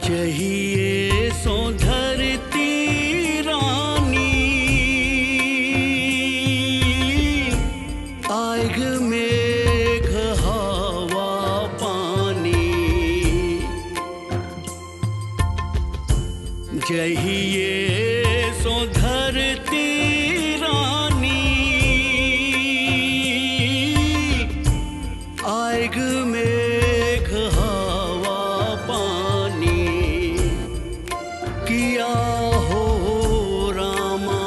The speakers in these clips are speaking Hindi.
जहिए सो धरती रानी आएग मेघ हवा पानी। जहिए सो धरती रानी आएग मेघ हवा पानी। किया हो रामा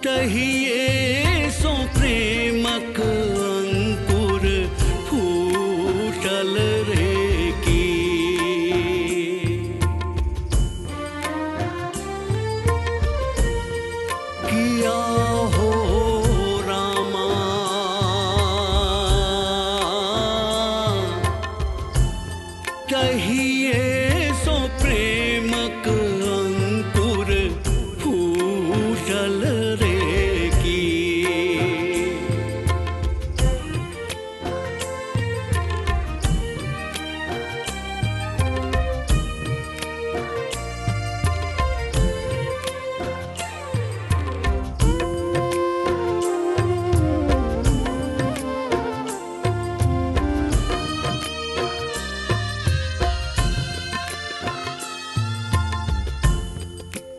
तहिए सो प्रेमक अंकुर फूटल रे की। किया हो रामा तहिए सो प्रेमक अंकुर फूटल रे की।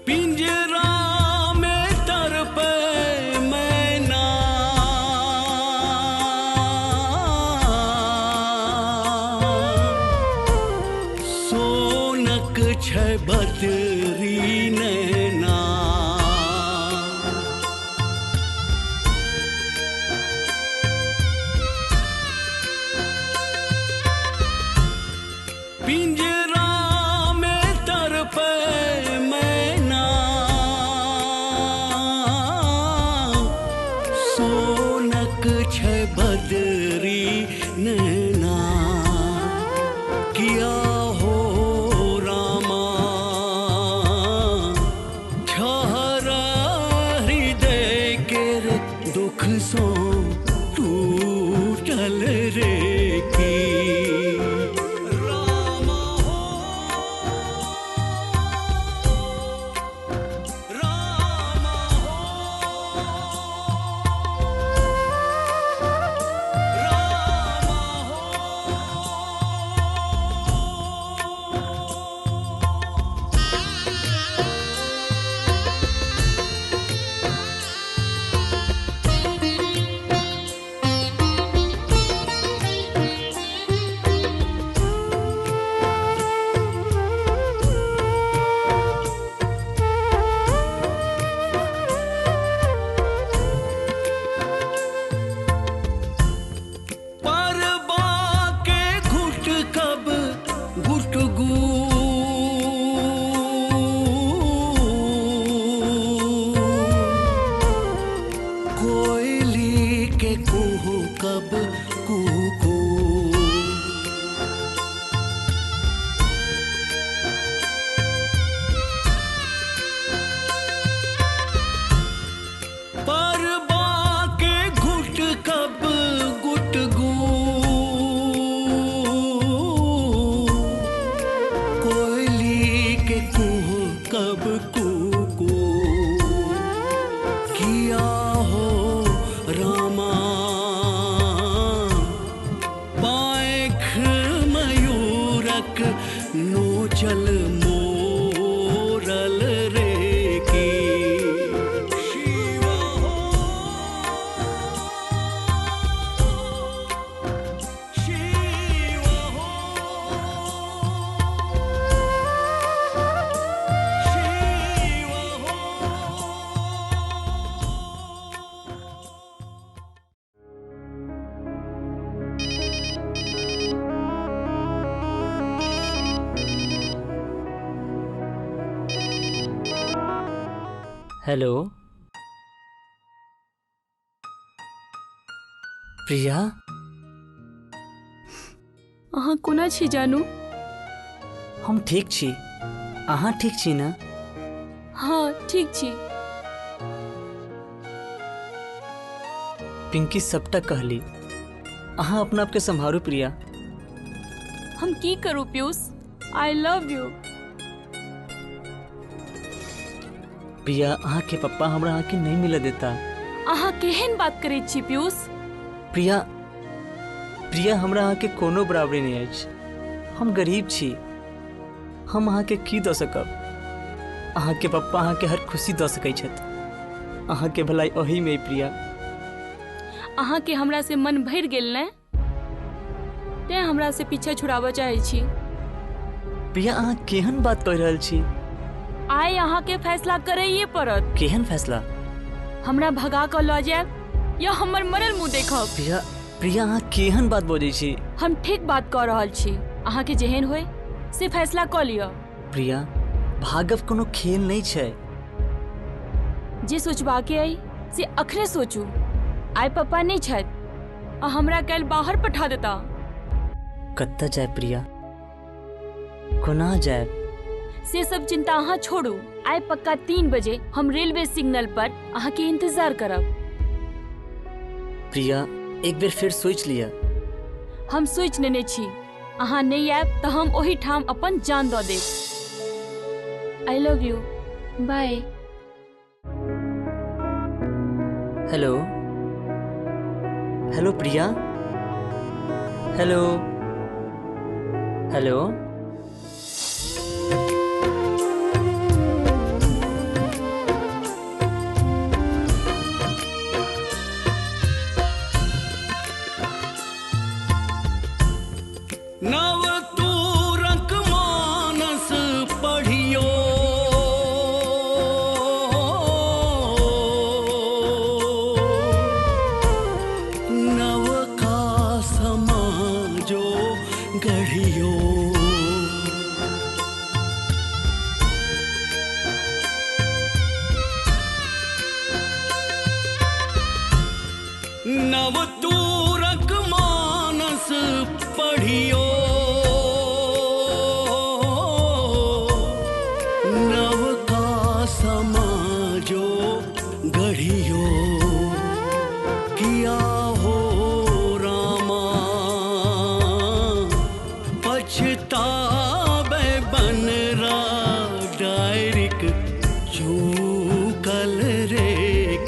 पिंजरा में तड़पे मैना सोनक छै बदरी नैना। पिंजरा में तड़पे मैना सोनक छै बदरी नैना। किया हो रामा छहरा हृदय केर दुख सो टूटल रे की। रामा हो रामा हो रामा परबा के घुट कब घुटगू कोयली के कुहू कब कुकू। परबा के घुट कब गुटगू कोयली के कुह कब कुकू। किया हो रामा पाएख मयूरक नोचल मोरल रे की। शिवा हो हेलो प्रिया, अहाँ कोना छी जानू? हम ठीक छी, अहाँ ठीक छी ना? हाँ ठीक छी। पिंकी सबटा कहली, अहाँ अपना आपके संभारू प्रिया। हम की करूँ Piyush? I love you. Priya, अहाँ के पप्पा हमरा अहाँ के नहीं मिले देता। अहाँ केहन बात करै छी पीयूष? प्रिया, प्रिया हमरा अहाँ के कोनो बराबरी नहीं अछि। हम गरीब छी, हम अहाँ के की दऽ सकब? अहाँ के पप्पा अहाँ के हर खुशी दऽ सकै छथि। अहाँ के भलाई ओही में प्रिया। अहाँ के हमरा से मन भरि गेल ने, तें हमरा से पीछा छुड़ाबऽ चाहै छी। प्रिया, अहाँ केहन बात कहि रहल छी? आइ अहाँ के फैसला करैये पड़त। केहन फैसला? हमरा भगा कऽ लऽ जायब या हमर मरल मुँह देखब? प्रिया, प्रिया अहाँ केहन बात बजै छी? हम ठीक बात कऽ रहल छी। अहाँ के जेहन होय से फैसला कऽ लिअ। प्रिया, भागब कोनो खेल नहीं छै। जे सोचबाके अइ से अखने सोचू। आइ पप्पा नहीं छथि आ हमरा काल्हि बाहर पठा देता। कत्ता जाय प्रिया? कोना जाय? से सब चिंता अहाँ छोड़ू। आइ पक्का 3 बजे हम रेलवे सिग्नल पर अहाँ के इंतजार करब। प्रिया, एक बेर फिर सोच लिया। हम सोच लेने छी। अहाँ नहीं आयब तऽ हम ओही ठाम अपन जान दऽ देब। I love you. Bye. Hello hello Priya, hello hello. नव तूरक मानस पढ़ियो, नव का समाजो गढ़ियो। नव तूरक मानस पढ़ियो, नव का समाजो गढ़ियो। किया हो रामा पछतावे बनरा डायरिक चूकल रे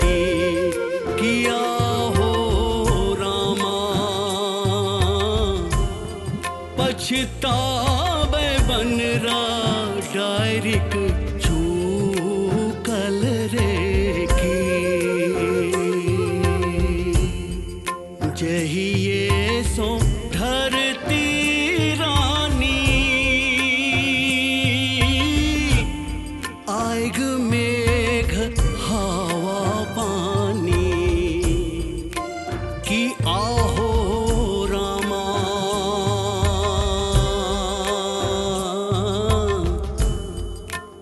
की। किया हो रामा पछतावे बनरा डायरिक चूकल रे की। जहिए सो धरती रानी आएग मेघ हवा पानी। कि आहो रामा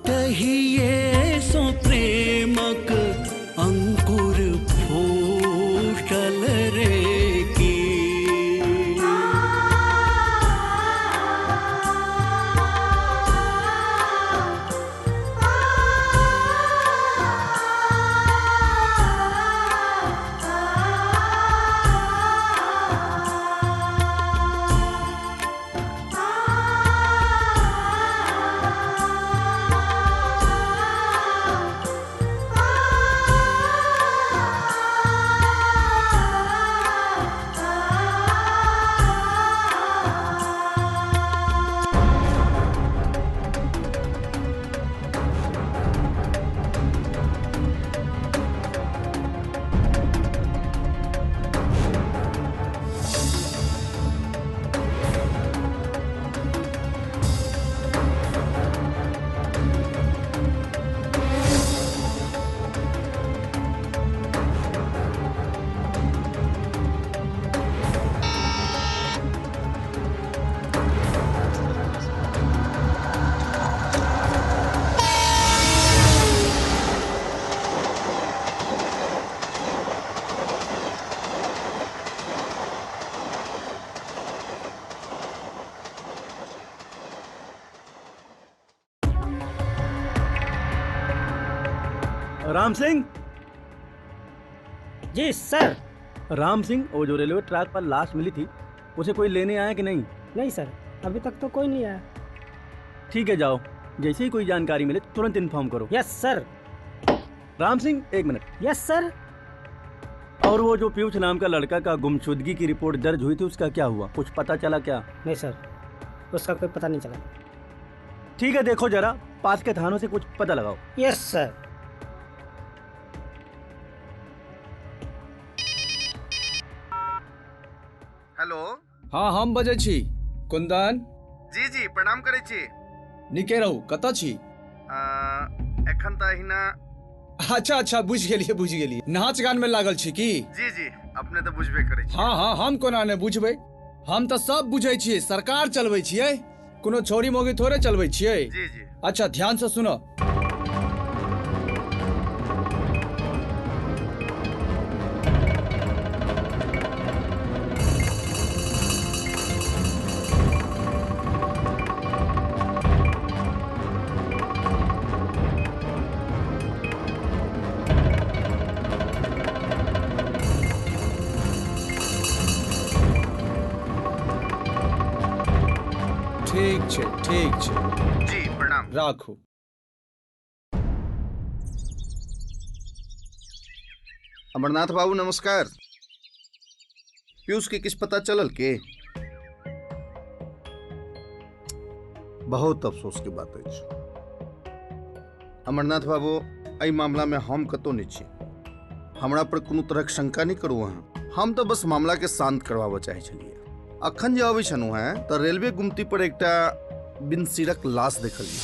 तहिए सो प्रेमक अंकुर फूटल रे की। राम सिंह। जी सर। राम सिंह, वो जो रेलवे ट्रैक पर लाश मिली थी उसे कोई लेने आया कि नहीं? नहीं सर, अभी तक तो कोई नहीं आया। ठीक है, जाओ, जैसे ही कोई जानकारी मिले तुरंत इन्फॉर्म करो। Yes sir. Ram Singh, 1 minute. Yes sir. और वो जो पीयूष नाम का लड़का का गुमशुदगी की रिपोर्ट दर्ज हुई थी, उसका क्या हुआ? कुछ पता चला क्या? नहीं सर, उसका कोई पता नहीं चला। ठीक है, देखो जरा पास के थानों से कुछ पता लगाओ। Yes sir. हेलो। हाँ, हम बजे छी। कुंदन जी जी, प्रणाम करे छी। निके रहू, कतऽ छी? एखन तऽ अहिना। अच्छा अच्छा, बुझ गेलिए। नाच गान में लागल छी की? जी जी, अपने तऽ बुझबे करै छी। हाँ हाँ, हम कोना ने बुझबै, हम तऽ सब बुझै छियै, सरकार चलबै छियै, कोनो छोरी मोगी थोड़े चलबै छियै। जी जी। अच्छा, ध्यान से सुनो। ठीक छै। जी प्रणाम। राखू। अमरनाथ बाबू नमस्कार। पीयूष के किछ पता चलल के? बहुत अफसोस के बात अछि अमरनाथ बाबू, एहि मामला में हम कतौ नहीं छी। हमरा पर कोनो तरहक शंका नहीं करू अहाँ। हम तो बस मामला के शांत करवाबऽ चाहे छलिए। अखन जे अबै छलहुँ हैं तऽ रेलवे गुमती पर एकटा बिनसिरक लाश देखलिए।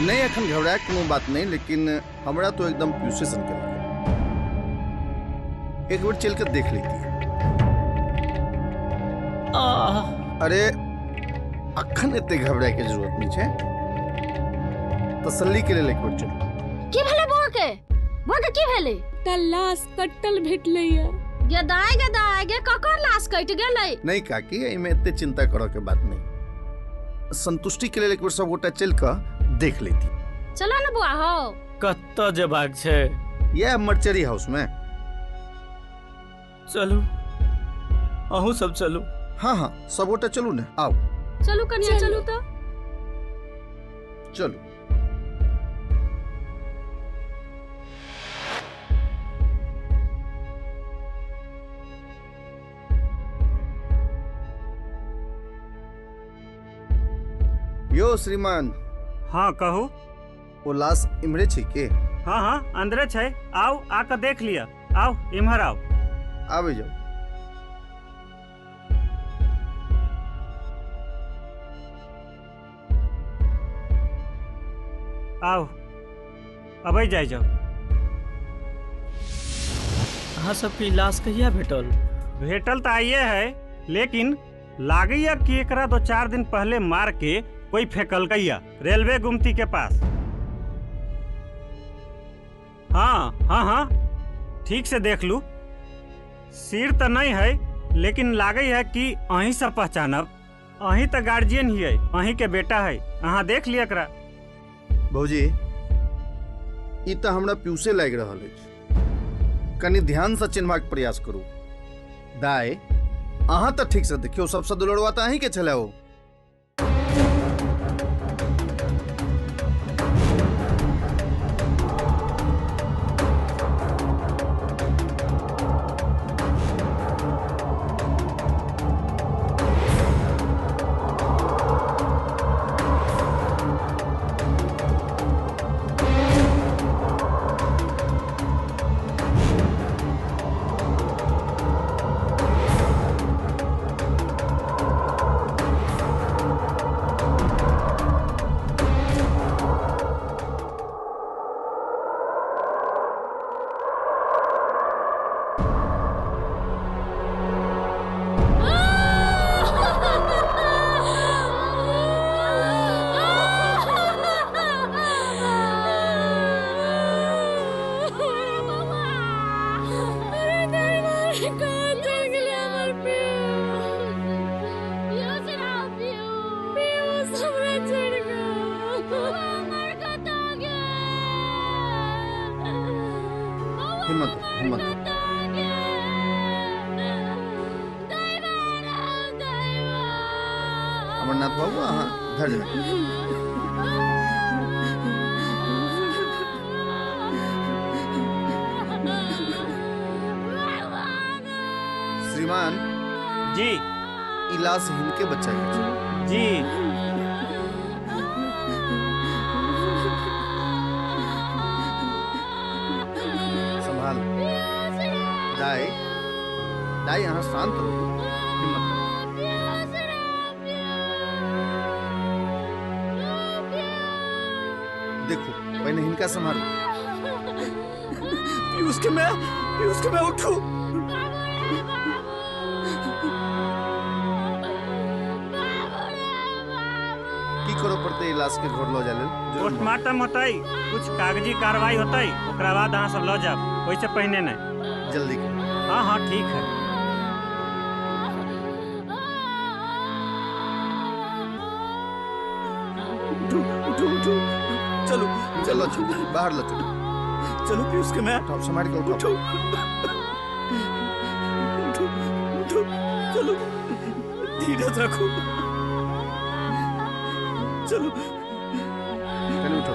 नहीं अखन घबराए कोनो बात नहीं, लेकिन हमरा तो एकदम पीयूषे सन के लागल। एक बार चल कर देख लेती है। अरे अखन एते घबराए के जरूरत नहीं है, तसल्ली के लेल एक बार चलो। की भेले बुआ के की भेले? त लाश कटल भेटलैया। गदाय गे ककर लाश कट गेलै? नहीं काकी, एमे एते चिंता करो के बात नहीं। संतुष्टि के लिए एक बार सब गोटा चल कर देख लेती। चलो ना बुआ हो। कत्ता जबाग छै? यह मर्चरी हाउस में। चलू, अहूँ सब चलू। हाँ हाँ, सब गोटा चलू ना, आओ। चलू कनिया, चलू तो। चलो। यो श्रीमान। हाँ कहू। वो लाश इमरे छै के? हाँ हाँ, अंदरे छै। आओ, आकर देख लिया। आओ, इम्हर आओ। आवे जाओ। आओ, अबै जाओ। अहाँ सबके लाश कहिया भेटल? भेटल तो आइए है, लेकिन लागैया कि एकरा 2-4 दिन पहले मार के कोई फेंकलकैया रेलवे गुमती के पास। हाँ हाँ हाँ, ठीक से देख लू। सिर तो नहीं है, लेकिन लागे है कि अहीं से पहचानब। अहीं तो गार्जियन ही है, अहीं के बेटा है। अहाँ देख लिया एकरा। भौजी, ई तो हमरा पीयूषे लागि रहल अछि। कनि ध्यान से चिन्हबाक प्रयास करू। दाय, अहाँ तो ठीक से देखियो, सबसे दुलड़वा तो अहीं के छले हो। हिम्मत अमरनाथ बाबू हाँ धैर्य रखो। श्रीमान जी इलाज हिंद के बच्चा के जी संभाल दाई दाई यहाँ शांत रहो हिम्मत रखो। देखो पहले इनका संभालो पीयूष के मैं उठूं। की करो पड़ते इलाज के घर लो जाले पोस्टमार्टम होतई, कुछ कागजी कार्रवाई होतई, ओकरा बाद अहाँ सब लो जाब, ओइसे पहले नहीं। जल्दी करो। हाँ हाँ ठीक है। उठो चलो चलो चलो बाहर लो चलो चलो पीयूष के मैं उठाओ संभाल के उठाओ। उठो चलो धीरज रखो चलो पहले उठो।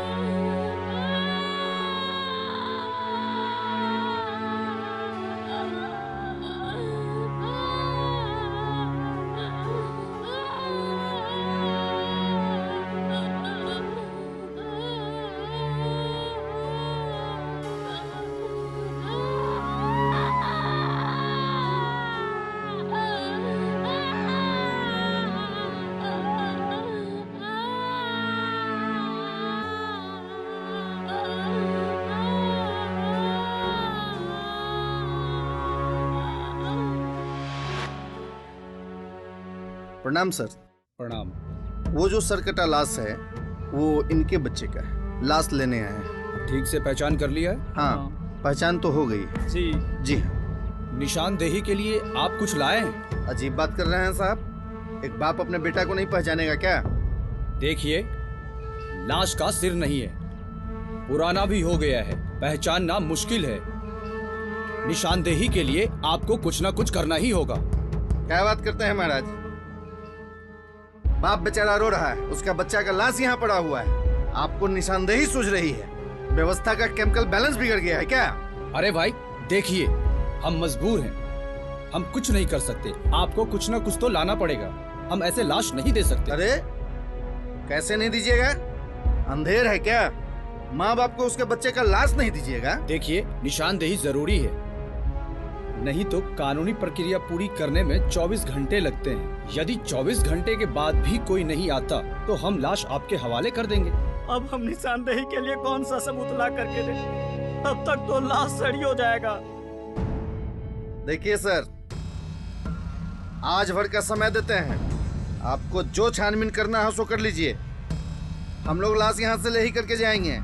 प्रणाम सर। प्रणाम। वो जो सर कटा लाश है वो इनके बच्चे का है, लाश लेने आए हैं। ठीक से पहचान कर लिया है? हाँ पहचान तो हो गई है। जी हाँ। निशानदेही के लिए आप कुछ लाए हैं? अजीब बात कर रहे हैं साहब, एक बाप अपने बेटा को नहीं पहचानेगा क्या? देखिए लाश का सिर नहीं है, पुराना भी हो गया है, पहचानना मुश्किल है। निशानदेही के लिए आपको कुछ ना कुछ करना ही होगा। क्या बात करते हैं महाराज, बाप बेचारा रो रहा है, उसका बच्चा का लाश यहाँ पड़ा हुआ है, आपको निशानदेही सूझ रही है? व्यवस्था का केमिकल बैलेंस बिगड़ गया है क्या? अरे भाई देखिए हम मजबूर हैं, हम कुछ नहीं कर सकते, आपको कुछ ना कुछ तो लाना पड़ेगा, हम ऐसे लाश नहीं दे सकते। अरे कैसे नहीं दीजिएगा, अंधेर है क्या? माँ बाप को उसके बच्चे का लाश नहीं दीजिएगा? देखिए निशानदेही जरूरी है, नहीं तो कानूनी प्रक्रिया पूरी करने में 24 घंटे लगते हैं। यदि 24 घंटे के बाद भी कोई नहीं आता तो हम लाश आपके हवाले कर देंगे। अब हम निशानदेही के लिए कौन सा सबूत ला करके दे, तब तक तो लाश सड़ी हो जाएगा। देखिए सर, आज भर का समय देते हैं, आपको जो छानबीन करना है सो कर लीजिए, हम लोग लाश यहाँ से ले ही करके जाएंगे।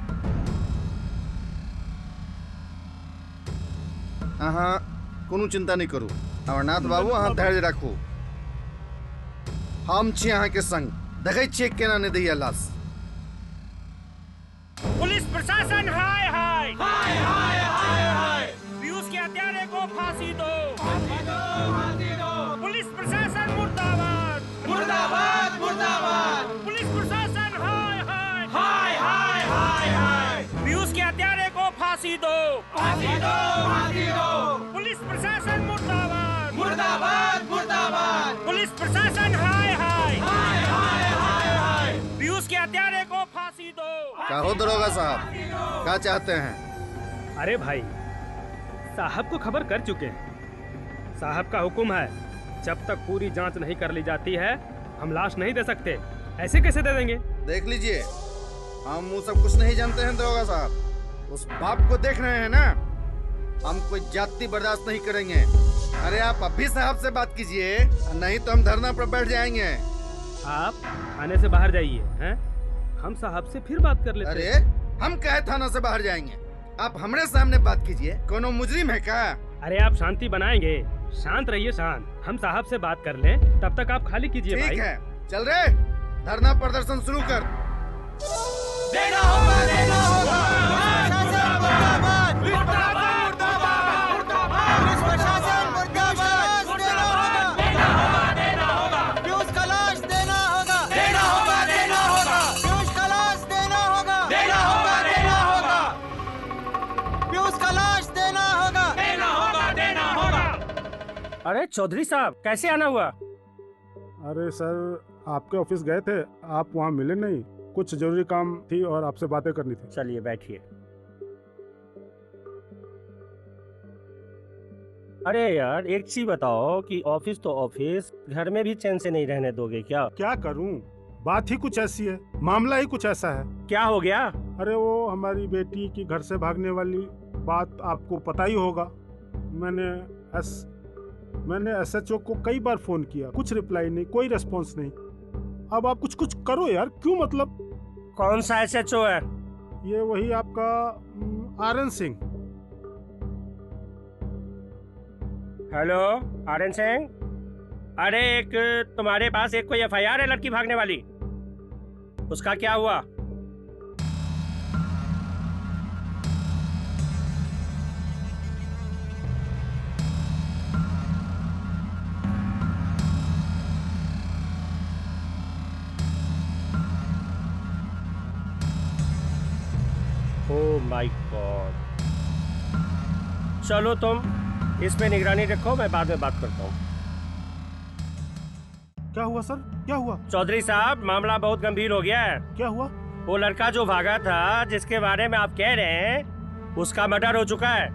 हाँ कोनो चिंता नहीं करू, अमरनाथ बाबू अहाँ धैर्य रखू, हम छी अहाँ के संग, देखै छियै केना नहीं दैया लाश। पुलिस प्रशासन हाय हाय हाय हाय हाय हाय, पीयूष के हत्यारे को फांसी दो, फांसी दो, फांसी दो। पुलिस प्रशासन मुर्दाबाद मुर्दाबाद मुर्दाबाद, पुलिस प्रशासन हाय हाय हाय हाय हाय हाय, पीयूष के हत्यारे को फांसी दो, फांसी दो, फांसी दो। पुलिस प्रशासन मुर्दाबाद मुर्दाबाद मुर्दाबाद, पुलिस प्रशासन हाय हाय हाय हाय हाय हाय, पीयूष के हत्यारे को फांसी दो। क्या हो दरोगा साहब, क्या चाहते हैं? अरे भाई साहब को खबर कर चुके हैं, साहब का हुक्म है जब तक पूरी जांच नहीं कर ली जाती है हम लाश नहीं दे सकते। ऐसे कैसे दे देंगे? देख लीजिए, हम वो सब कुछ नहीं जानते हैं दरोगा साहब, उस बाप को देख रहे हैं ना, हम कोई जाति बर्दाश्त नहीं करेंगे। अरे आप अभी साहब से बात कीजिए, नहीं तो हम धरना पर बैठ जाएंगे। आप थाने से बाहर जाइए, हैं? हम साहब से फिर बात कर लेते हैं। अरे हम कहे थाना से बाहर जाएंगे, आप हमारे सामने बात कीजिए, कोनो मुजरिम है क्या? अरे आप शांति बनाएंगे, शांत रहिए शांत, हम साहब से बात कर लें, तब तक आप खाली कीजिए भाई। ठीक है, चल रे धरना प्रदर्शन शुरू कर। देना होगा, देना होगा। मुर्दाबाद मुर्दाबाद मुर्दाबाद। अरे चौधरी साहब, कैसे आना हुआ? अरे सर, आपके ऑफिस गए थे, आप वहाँ मिले नहीं। कुछ जरूरी काम थी और आपसे बातें करनी थी। चलिए बैठिए। अरे यार, एक चीज बताओ कि ऑफिस तो ऑफिस, घर में भी चैन से नहीं रहने दोगे क्या? क्या करूं, बात ही कुछ ऐसी है, मामला ही कुछ ऐसा है। क्या हो गया? अरे वो हमारी बेटी की घर से भागने वाली बात आपको पता ही होगा। मैंने SHO को कई बार फोन किया, कुछ रिप्लाई नहीं, कोई रेस्पॉन्स नहीं। अब आप कुछ करो यार, क्यों मतलब? कौन सा SHO है? ये वही आपका RN Singh. Hello RN Singh, अरे एक तुम्हारे पास एक कोई FIR है लड़की भागने वाली, उसका क्या हुआ? Oh my God. चलो तुम इस पे निगरानी रखो, मैं बाद में बात करता हूँ। क्या हुआ सर, क्या हुआ? चौधरी साहब, मामला बहुत गंभीर हो गया है। क्या हुआ? वो लड़का जो भागा था, जिसके बारे में आप कह रहे हैं, उसका मर्डर हो चुका है।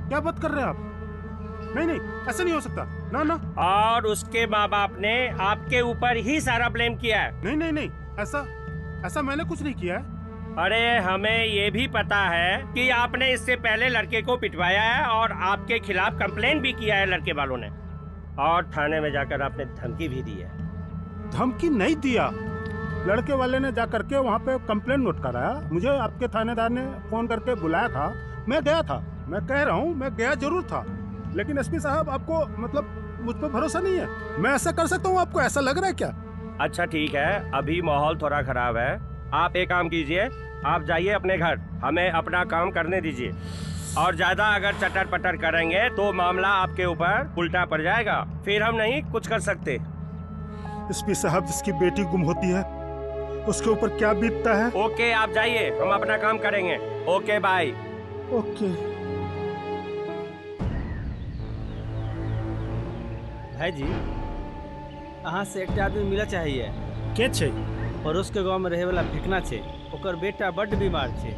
क्या बात कर रहे हैं आप? नहीं, ऐसा नहीं हो सकता। ना। और उसके माँ बाप ने आपके ऊपर ही सारा ब्लेम किया है। नहीं, ऐसा मैंने कुछ नहीं किया है। अरे हमें ये भी पता है कि आपने इससे पहले लड़के को पिटवाया है और आपके खिलाफ कंप्लेंट भी किया है लड़के वालों ने, और थाने में जाकर आपने धमकी भी दी है। धमकी नहीं दिया, लड़के वाले ने जाकर के वहाँ पे कंप्लेंट नोट कराया। मुझे आपके थानेदार ने फोन करके बुलाया था, मैं गया था। मैं कह रहा हूँ, मैं गया जरूर था, लेकिन SP साहब आपको मतलब मुझ पर भरोसा नहीं है। मैं ऐसा कर सकता हूँ, आपको ऐसा लग रहा है क्या? अच्छा ठीक है, अभी माहौल थोड़ा खराब है। आप एक काम कीजिए, आप जाइए अपने घर, हमें अपना काम करने दीजिए। और ज्यादा अगर चटर पटर करेंगे तो मामला आपके ऊपर उल्टा पड़ जाएगा, फिर हम नहीं कुछ कर सकते। SP साहब, जिसकी बेटी गुम होती है उसके ऊपर क्या बीतता है। ओके, आप जाइए, हम अपना काम करेंगे। Okay bye. ओके भाई जी, अहाँ से एक आदमी मिला चाहिए। के छे? पड़ोस के गांव में रहे वाला फेकना छे, ओकर बेटा बड्ड बीमार छे,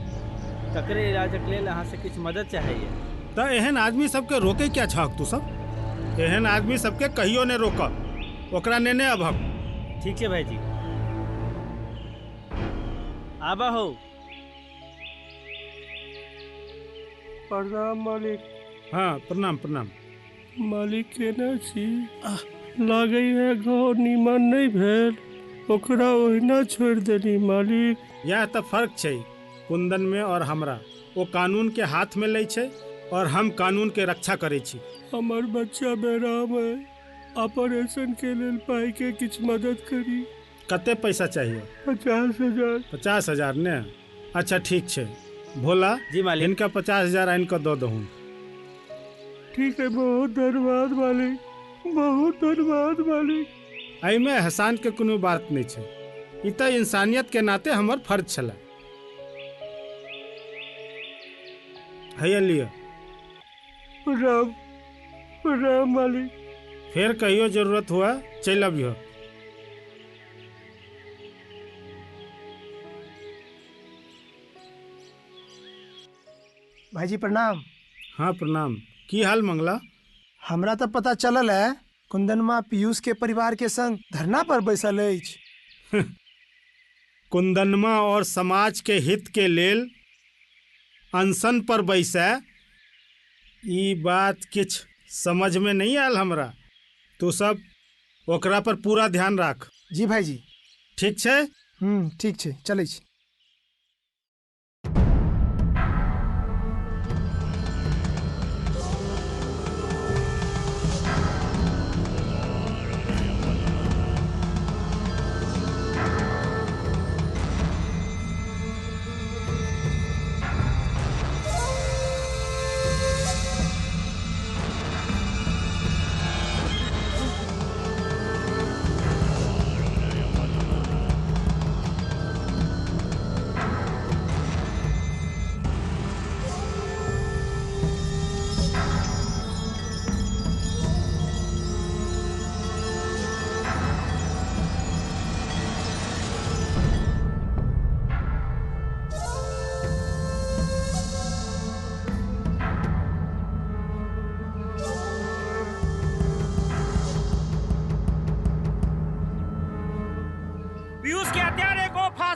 तकरे इलाजक लेल अहाँ से कुछ मदद चाहिए। तो एहन आदमी सबके रोके क्या छाक तू सब? एहन आदमी सबके कहियो ने रोका, ओकरा ने अब हम। ठीक है भाई जी, आबा हो। प्रणाम मालिक। हाँ प्रणाम। मालिक केना छी? लागे है गाँव निमन नहीं भेल, ओकरा ओहिना छोड़ देली मालिक। यह तो फर्क छै कुंदन में और हमरा। वो कानून के हाथ में ले छै और हम कानून के रक्षा करे छी। हमर बच्चा बेराम है, ऑपरेशन के लेल पाई के किछ मदद करी। कते पैसा चाहिए? 50,000। 50,000 ने? अच्छा ठीक छै, भोला जी मालिक, इनका 50,000 इनका दो दहूँ। ठीक है, बहुत धन्यवाद मालिक, बहुत धन्यवाद मालिक। में एहसान के कोनो बात नहीं छै, ई तो इंसानियत के नाते हमर फर्ज छला। है लिया। प्रणाम मालिक। फिर कहियो जरूरत हुआ चल अबियो। भाईजी प्रणाम। हाँ प्रणाम। की हाल मंगला? हमरा तो पता चलल है कुंदनमा पीयूष के परिवार के संग धरना पर बैसल अछि। कुंदनमा और समाज के हित के लेल अनशन पर बैसे, ई बात किछ समझ में नहीं आयल हमरा। तू सब ओकरा पर पूरा ध्यान राख। जी भाईजी। ठीक छै? ठीक छै, चलै छी।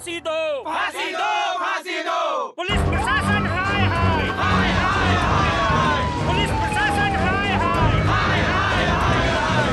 फांसी दो, फांसी दो, फांसी दो। पुलिस प्रशासन हाय हाय, हाय हाय हाय हाय। पुलिस प्रशासन हाय हाय, हाय हाय हाय हाय।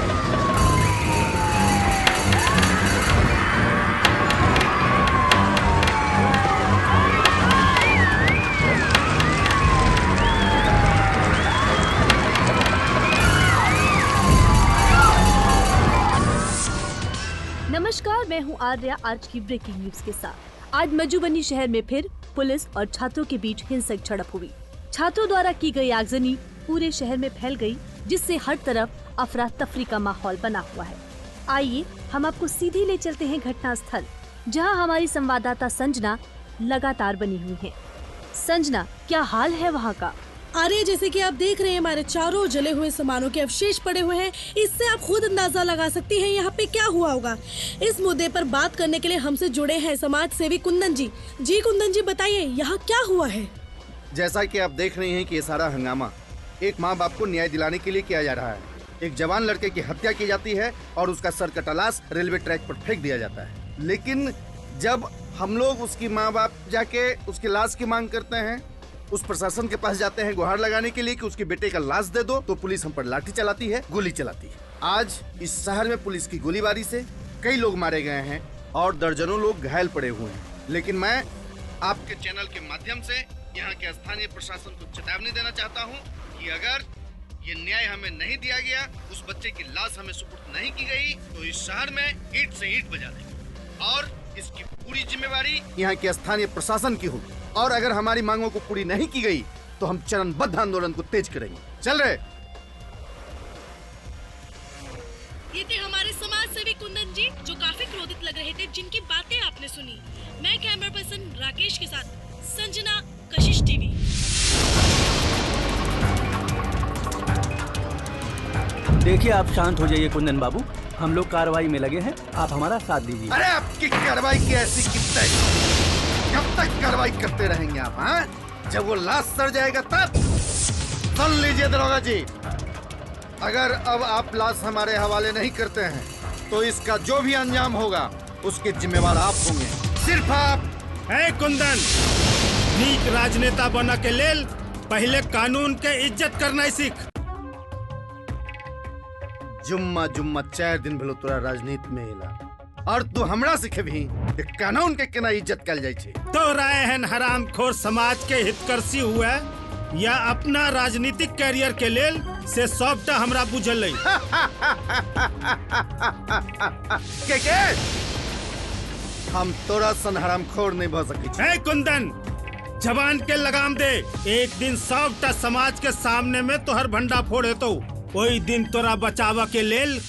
नमस्कार, मैं हूं आर्या आज की ब्रेकिंग न्यूज के साथ। आज मधुबनी शहर में फिर पुलिस और छात्रों के बीच हिंसक झड़प हुई। छात्रों द्वारा की गई आगजनी पूरे शहर में फैल गई, जिससे हर तरफ अफरा तफरी का माहौल बना हुआ है। आइए हम आपको सीधे ले चलते हैं घटना स्थल, जहां हमारी संवाददाता संजना लगातार बनी हुई है। संजना, क्या हाल है वहाँ का? आर्य, जैसे कि आप देख रहे हैं हमारे चारों जले हुए सामानों के अवशेष पड़े हुए हैं। इससे आप खुद अंदाजा लगा सकती हैं यहाँ पे क्या हुआ होगा। इस मुद्दे पर बात करने के लिए हमसे जुड़े हैं समाज सेवी कुंदन जी। जी कुंदन जी, बताइए यहाँ क्या हुआ है? जैसा कि आप देख रहे हैं कि ये सारा हंगामा एक माँ बाप को न्याय दिलाने के लिए किया जा रहा है। एक जवान लड़के की हत्या की जाती है और उसका सर कटा लाश रेलवे ट्रैक पर फेंक दिया जाता है। लेकिन जब हम लोग उसकी माँ बाप जाके उसकी लाश की मांग करते हैं, उस प्रशासन के पास जाते हैं गुहार लगाने के लिए कि उसके बेटे का लाश दे दो, तो पुलिस हम पर लाठी चलाती है, गोली चलाती है। आज इस शहर में पुलिस की गोलीबारी से कई लोग मारे गए हैं और दर्जनों लोग घायल पड़े हुए हैं। लेकिन मैं आपके चैनल के माध्यम से यहाँ के स्थानीय प्रशासन को चेतावनी देना चाहता हूँ कि अगर ये न्याय हमें नहीं दिया गया, उस बच्चे की लाश हमें सुपुर्द नहीं की गई, तो इस शहर में ईंट से ईंट बजा देंगे और इसकी पूरी जिम्मेवारी यहाँ के स्थानीय प्रशासन की होगी। और अगर हमारी मांगों को पूरी नहीं की गई तो हम चरणबद्ध आंदोलन को तेज करेंगे। चल रहे। ये थे हमारे समाज सेवी कुंदन जी, जो काफी क्रोधित लग रहे थे, जिनकी बातें आपने सुनी। मैं कैमरा पर्सन राकेश के साथ संजना, कशिश टीवी। देखिए, आप शांत हो जाइए कुंदन बाबू, हम लोग कार्रवाई में लगे हैं, आप हमारा साथ दीजिए। अरे आपकी कार्रवाई की ऐसी कितने कब तक कार्रवाई करते रहेंगे आप? हाँ, जब वो लाश सड़ जाएगा तब। सुन लीजिए दरोगा जी, अगर अब आप लाश हमारे हवाले नहीं करते हैं तो इसका जो भी अंजाम होगा उसके जिम्मेवार आप होंगे, सिर्फ आप। है कुंदन, नीक राजनेता बना के लेल पहले कानून के इज्जत करना सीख। जुम्मा जुम्मा 4 दिन भेलो तोरा राजनीति में हिला और तू हमरा सिखे भी कानून के केना इज्जत कल जाय छै। तो राय हन हरामखोर समाज के हितकर्षी हुआ या अपना राजनीतिक कैरियर के लेल से सबटा हमरा बुझल है। के हम तोरा सन हरामखोर नहीं भ सकै छी। ए कुंदन, जवान के लगाम दे, एक दिन सबटा समाज के सामने में तोहर भंडा फोड़ हेतौ, ओई दिन तोरा बचावा के लेल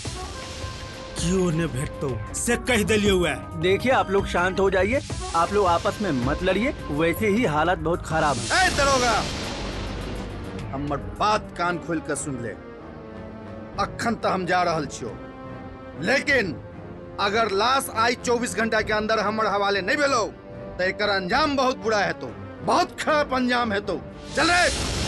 क्यों ने भेटतो से कह दिलिए हुआ। देखिए, आप लोग शांत हो जाइए, आप लोग आपस में मत लड़िए, वैसे ही हालत बहुत खराब है। ए दरोगा, हमर बात कान खोल कर सुन ले। अखन तो हम जा रहल छियो, लेकिन अगर लाश आई 24 घंटा के अंदर हमर हवाले नहीं भेलो तो एकर अंजाम बहुत बुरा है, तो बहुत खराब अंजाम है। तो चल रे।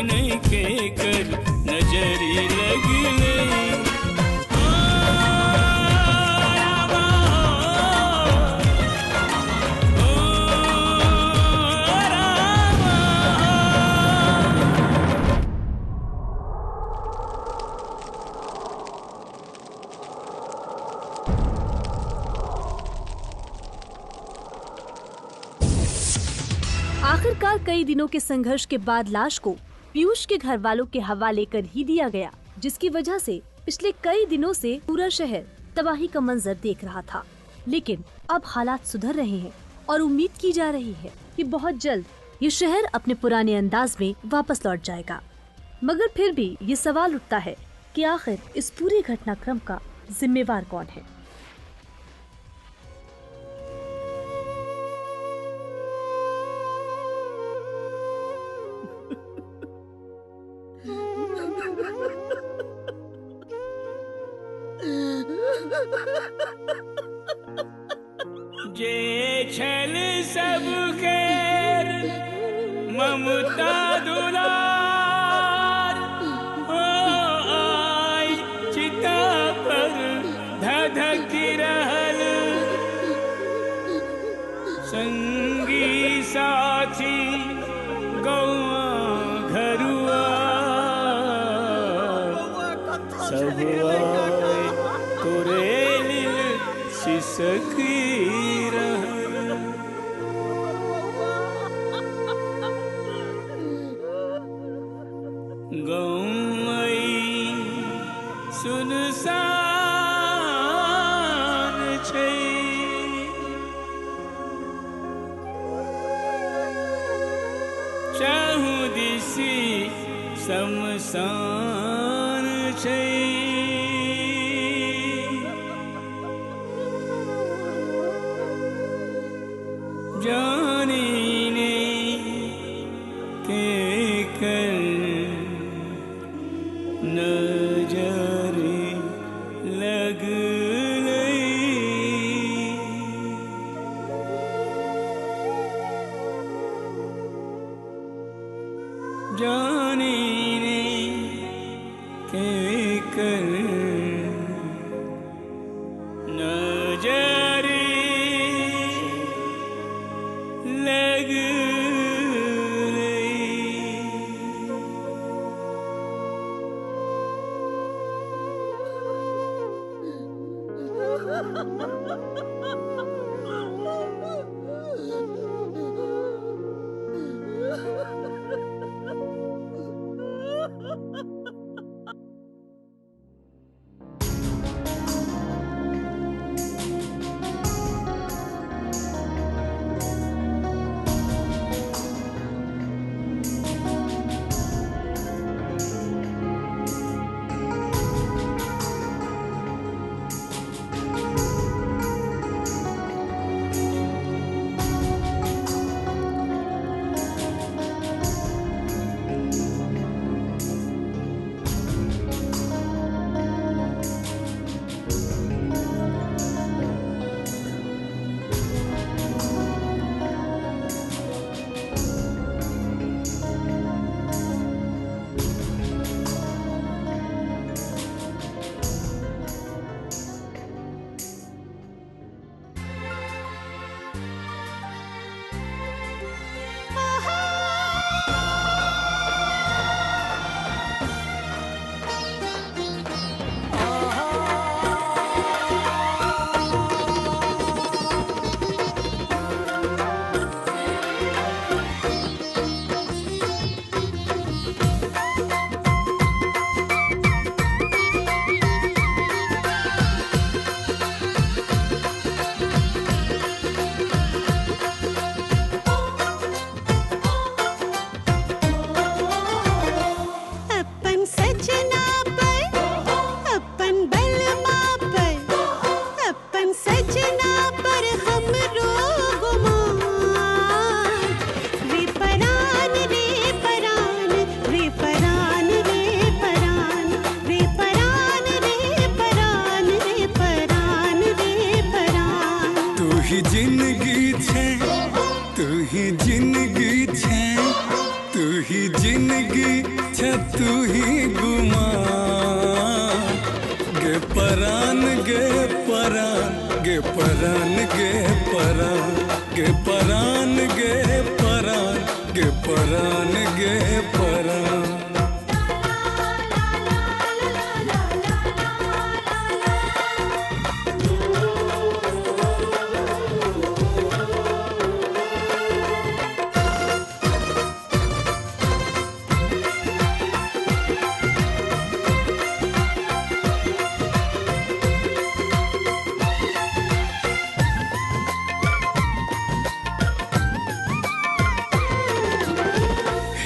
नहीं के आखिरकार कई दिनों के संघर्ष के बाद लाश को पीयूष के घर वालों के हवाले कर ही दिया गया, जिसकी वजह से पिछले कई दिनों से पूरा शहर तबाही का मंजर देख रहा था। लेकिन अब हालात सुधर रहे हैं और उम्मीद की जा रही है कि बहुत जल्द ये शहर अपने पुराने अंदाज में वापस लौट जाएगा। मगर फिर भी ये सवाल उठता है कि आखिर इस पूरे घटनाक्रम का जिम्मेवार कौन है। जे छल सब खैर ममता दुलार हो आई चिता पर धधक रहल संगी साथी गौआ घरुआ सब आए तोरे लिल सिसकी शमशान छै जानी ने के कर नजर लग जानी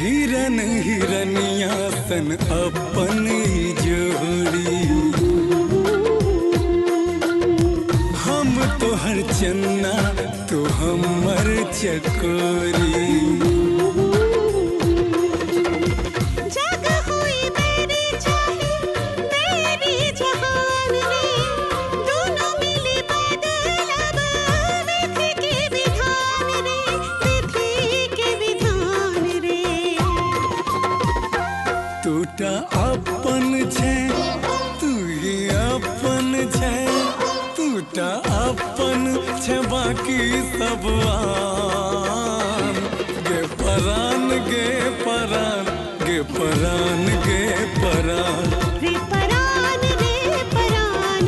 हिरन हिरनिया सन अपन ही जोड़ी। हम तो हर चन्ना तो हमर चकोरी। टूटा अपन छे तू ही अपन छे, टूटा अपन छे बाकी सब आन। गे परान गे परान गे परान गे परान। रे परान रे परान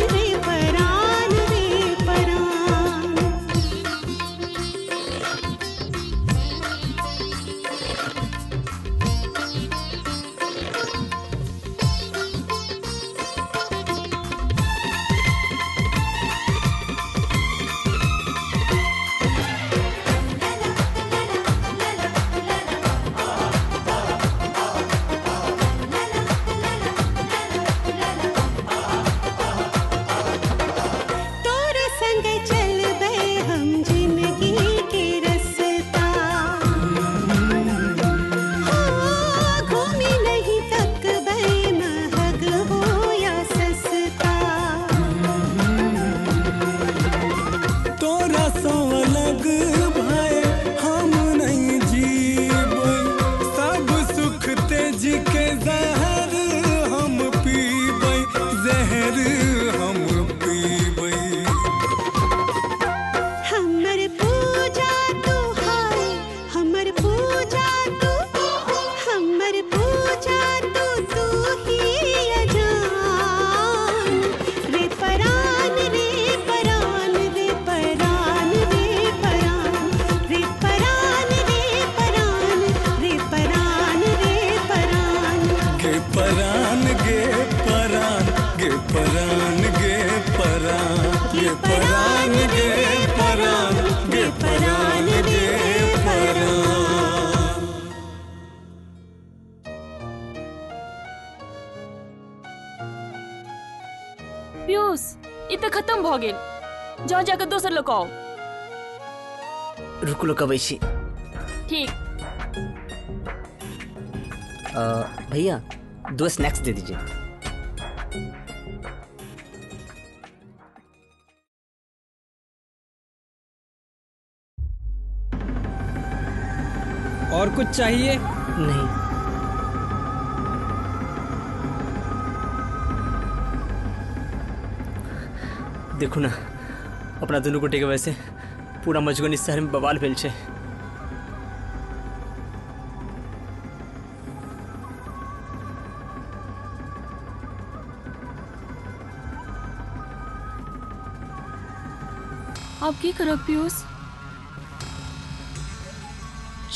रे परान रे परान। पीयूष ई तो खत्म भ गेल, जाओ जाकर दोसर लोग आओ। रुक लो कबै छी। ठीक। भैया 2 स्नैक्स दे दीजिए। और कुछ चाहिए? नहीं। देखो ना, अपना दोनों गोटे के वैसे पूरा मजगुनी शहर में बवाल भेल छे। आप की करब पीयूष?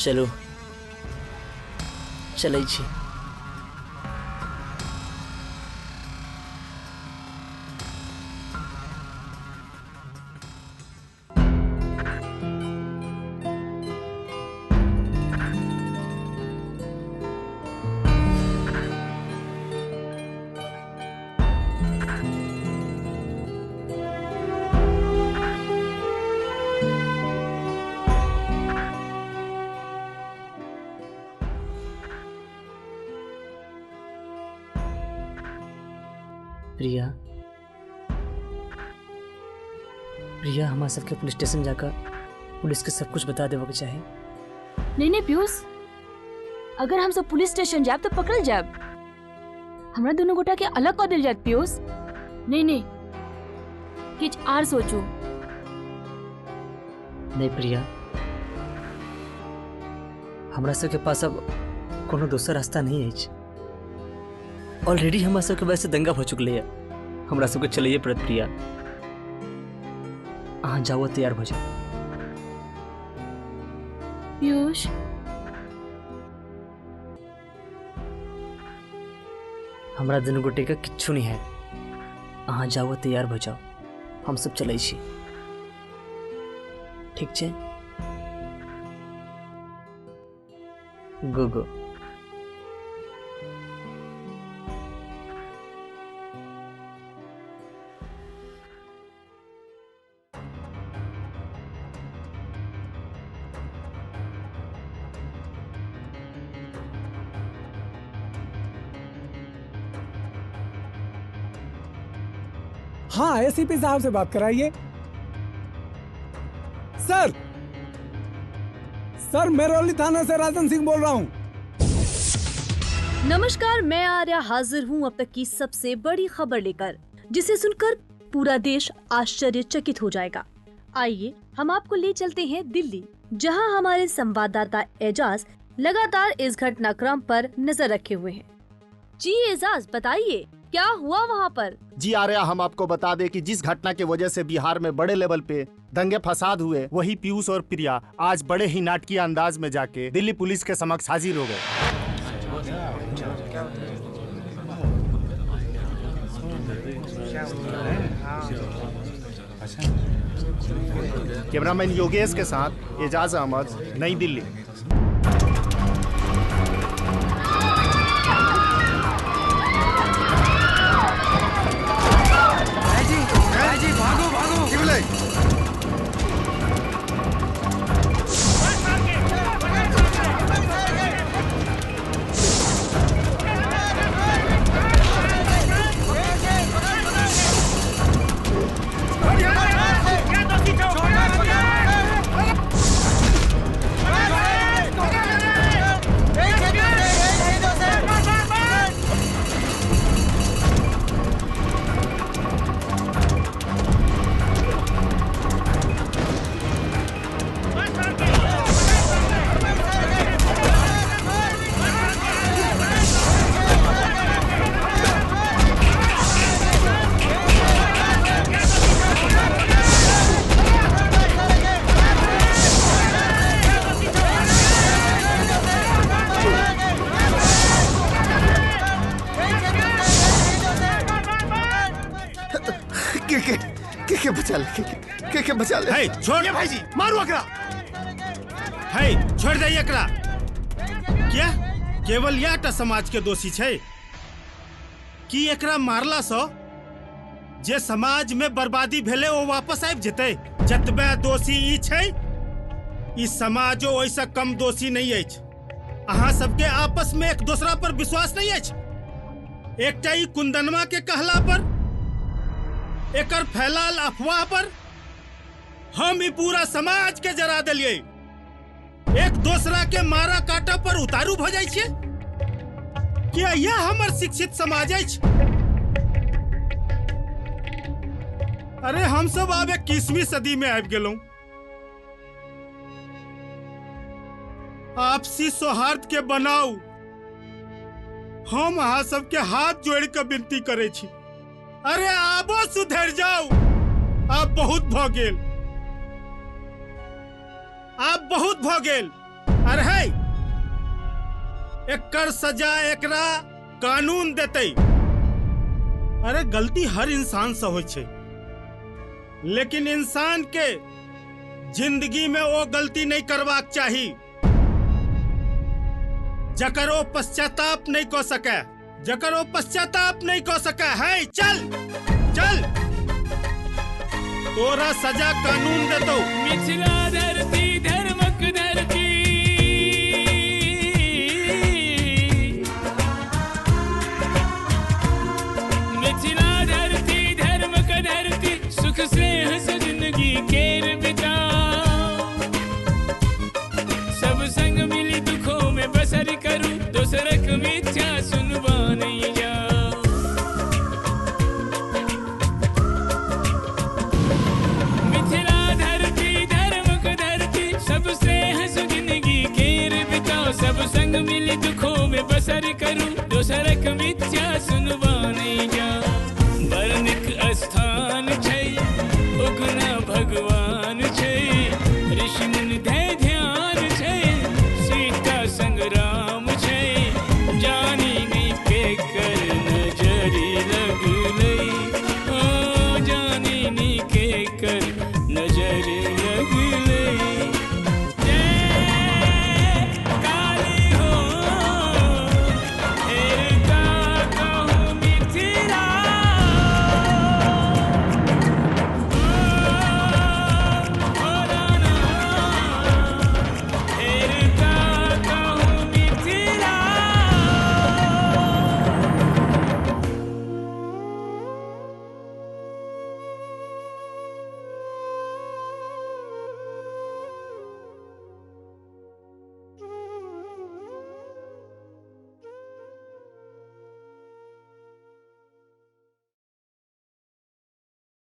चलो चलै छी। प्रिया, प्रिया हमारे सबके पुलिस स्टेशन जाकर पुलिस के सब कुछ बता देवे के चाहे। नहीं नहीं पीयूष, अगर हम सब पुलिस स्टेशन जाब तो पकड़ल जाब। हमरा दोनों गोटा के अलग कर दिल जात पीयूष। नहीं नहीं, किछ आर सोचू। नहीं प्रिया, हमरा सबके पास अब कोनो दूसरा रास्ता नहीं है। ऑलरेडी हमरा सबके वैसे दंगा हो चुकले है। हमरा सबके चलिए पड़त प्रिया। अहाँ जाओ, तैयार हो जाओ। पीयूष, हमरा दुनू गोटे का किच्छू नहीं है। अहाँ जाओ, तैयार हो जाओ, हम सब चलै छी। ठीक छै? गो गो। हाँ, एसीपी साहब से बात कराइए। सर मेरौली थाना से राजन सिंह बोल रहा हूँ। नमस्कार, मैं आर्या हाजिर हूँ अब तक की सबसे बड़ी खबर लेकर, जिसे सुनकर पूरा देश आश्चर्यचकित हो जाएगा। आइए हम आपको ले चलते हैं दिल्ली, जहां हमारे संवाददाता एजाज लगातार इस घटनाक्रम पर नजर रखे हुए हैं। जी एजाज, बताइए क्या हुआ वहां पर? जी आर्या, हम आपको बता दें कि जिस घटना की वजह से बिहार में बड़े लेवल पे दंगे फसाद हुए, वही पीयूष और प्रिया आज बड़े ही नाटकीय अंदाज में जाके दिल्ली पुलिस के समक्ष हाजिर हो गए। कैमरामैन योगेश के साथ एजाज अहमद, नई दिल्ली। भागो भागो। बचा ले। है, छोड़ भाई जी, मारो एकरा। है, छोड़ दे एकरा। क्या केवल यह समाज के दोषी छे कि एकरा मारला सो जे समाज में बर्बादी भेले वो वापस आबि जेते? जतबे दोषी ई छे, ई समाजो ओइसा कम दोषी नहीं अछि। अहाँ सबके आपस में एक दूसरा पर विश्वास नहीं अछि। एकटा ई कुंदनवा के कहला पर, एकर फैलाल अफवाह पर हम ई पूरा समाज के जरा दिलिए। एक दूसरा के मारा काटा पर उतारू भ जाय छियै। क्या यह हमर शिक्षित समाज अछि? अरे हम सब आब 21वीं सदी में आबि गेलौं। आपसी सौहार्द के बनाऊ। हम अहाँ सबके हाथ जोड़ के विनती करे छी। अरे आबो सुधर जाओ। आप बहुत भ गेल, आप बहुत भ गेल। अरे है, एकर सजा एकरा कानून देते। अरे गलती हर इंसान से होय छे, लेकिन इंसान के जिंदगी में वो गलती नहीं करवाक चाही जकर वो पश्चाताप नहीं कर सके, जकर वो पश्चाताप नहीं कर सके। है, चल चल, तोरा सजा कानून देतो। मिथिला धरती धर्मक धरती, मिथिला धरती धर्मक धरती, सुख स्नेह से जिंदगी केर बिता। सब संग मिली दुखों में बसर करूं, दोसरक मिथ्या सुनवा नहीं जा। मिथिला धरती धर्मक धरती, सब स्नेह से जिंदगी केर बिता। सब